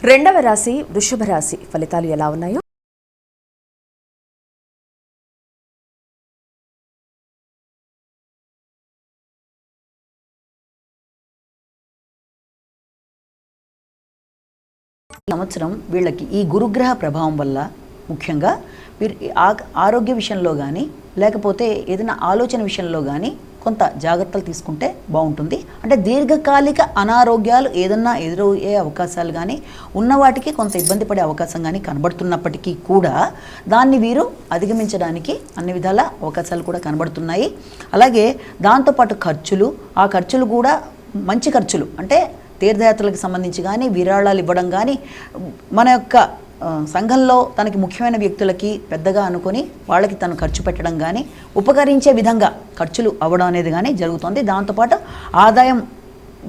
రెండవ రాశి వృషభ రాశి ఫలితాలు ఎలా ఉన్నాయో సంవత్సరం వీళ్ళకి ఈ గురుగ్రహ ప్రభావం వల్ల ముఖ్యంగా వీరు ఆరోగ్య విషయంలో కానీ లేకపోతే ఏదైనా ఆలోచన విషయంలో కానీ కొంత జాగ్రత్తలు తీసుకుంటే బాగుంటుంది. అంటే దీర్ఘకాలిక అనారోగ్యాలు ఏదన్నా ఎదురయ్యే అవకాశాలు కానీ ఉన్న వాటికి కొంత ఇబ్బంది పడే అవకాశం కానీ కనబడుతున్నప్పటికీ కూడా దాన్ని వీరు అధిగమించడానికి అన్ని విధాల అవకాశాలు కూడా కనబడుతున్నాయి. అలాగే దాంతోపాటు ఖర్చులు, ఆ ఖర్చులు కూడా మంచి ఖర్చులు, అంటే తీర్థయాత్రలకు సంబంధించి కానీ విరాళాలు ఇవ్వడం కానీ మన యొక్క సంఘంలో తనకి ముఖ్యమైన వ్యక్తులకి పెద్దగా అనుకొని వాళ్ళకి తను ఖర్చు పెట్టడం కానీ ఉపకరించే విధంగా ఖర్చులు అవ్వడం అనేది కానీ జరుగుతుంది. దాంతోపాటు ఆదాయం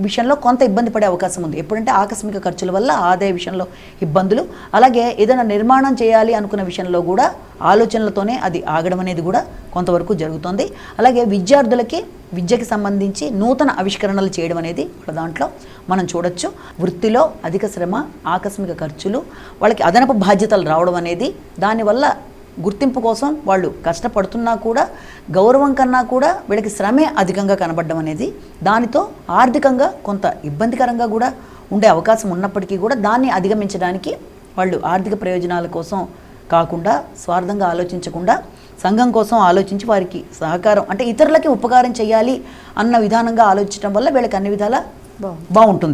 విషయంలో కొంత ఇబ్బంది పడే అవకాశం ఉంది. ఎప్పుడంటే ఆకస్మిక ఖర్చుల వల్ల ఆదాయ విషయంలో ఇబ్బందులు, అలాగే ఏదైనా నిర్మాణం చేయాలి అనుకున్న విషయంలో కూడా ఆలోచనలతోనే అది ఆగడం అనేది కూడా కొంతవరకు జరుగుతుంది. అలాగే విద్యార్థులకి విద్యకి సంబంధించి నూతన ఆవిష్కరణలు చేయడం అనేది దాంట్లో మనం చూడొచ్చు. వృత్తిలో అధిక శ్రమ, ఆకస్మిక ఖర్చులు, వాళ్ళకి అదనపు బాధ్యతలు రావడం అనేది, దానివల్ల గుర్తింపు కోసం వాళ్ళు కష్టపడుతున్నా కూడా గౌరవం కన్నా కూడా వీళ్ళకి శ్రమే అధికంగా కనబడడం అనేది, దానితో ఆర్థికంగా కొంత ఇబ్బందికరంగా కూడా ఉండే అవకాశం ఉన్నప్పటికీ కూడా దాన్ని అధిగమించడానికి వాళ్ళు ఆర్థిక ప్రయోజనాల కోసం కాకుండా స్వార్థంగా ఆలోచించకుండా సంఘం కోసం ఆలోచించి వారికి సహకారం, అంటే ఇతరులకి ఉపకారం చేయాలి అన్న విధానంగా ఆలోచించడం వల్ల వీళ్ళకి అన్ని విధాలా బాగుంటుంది.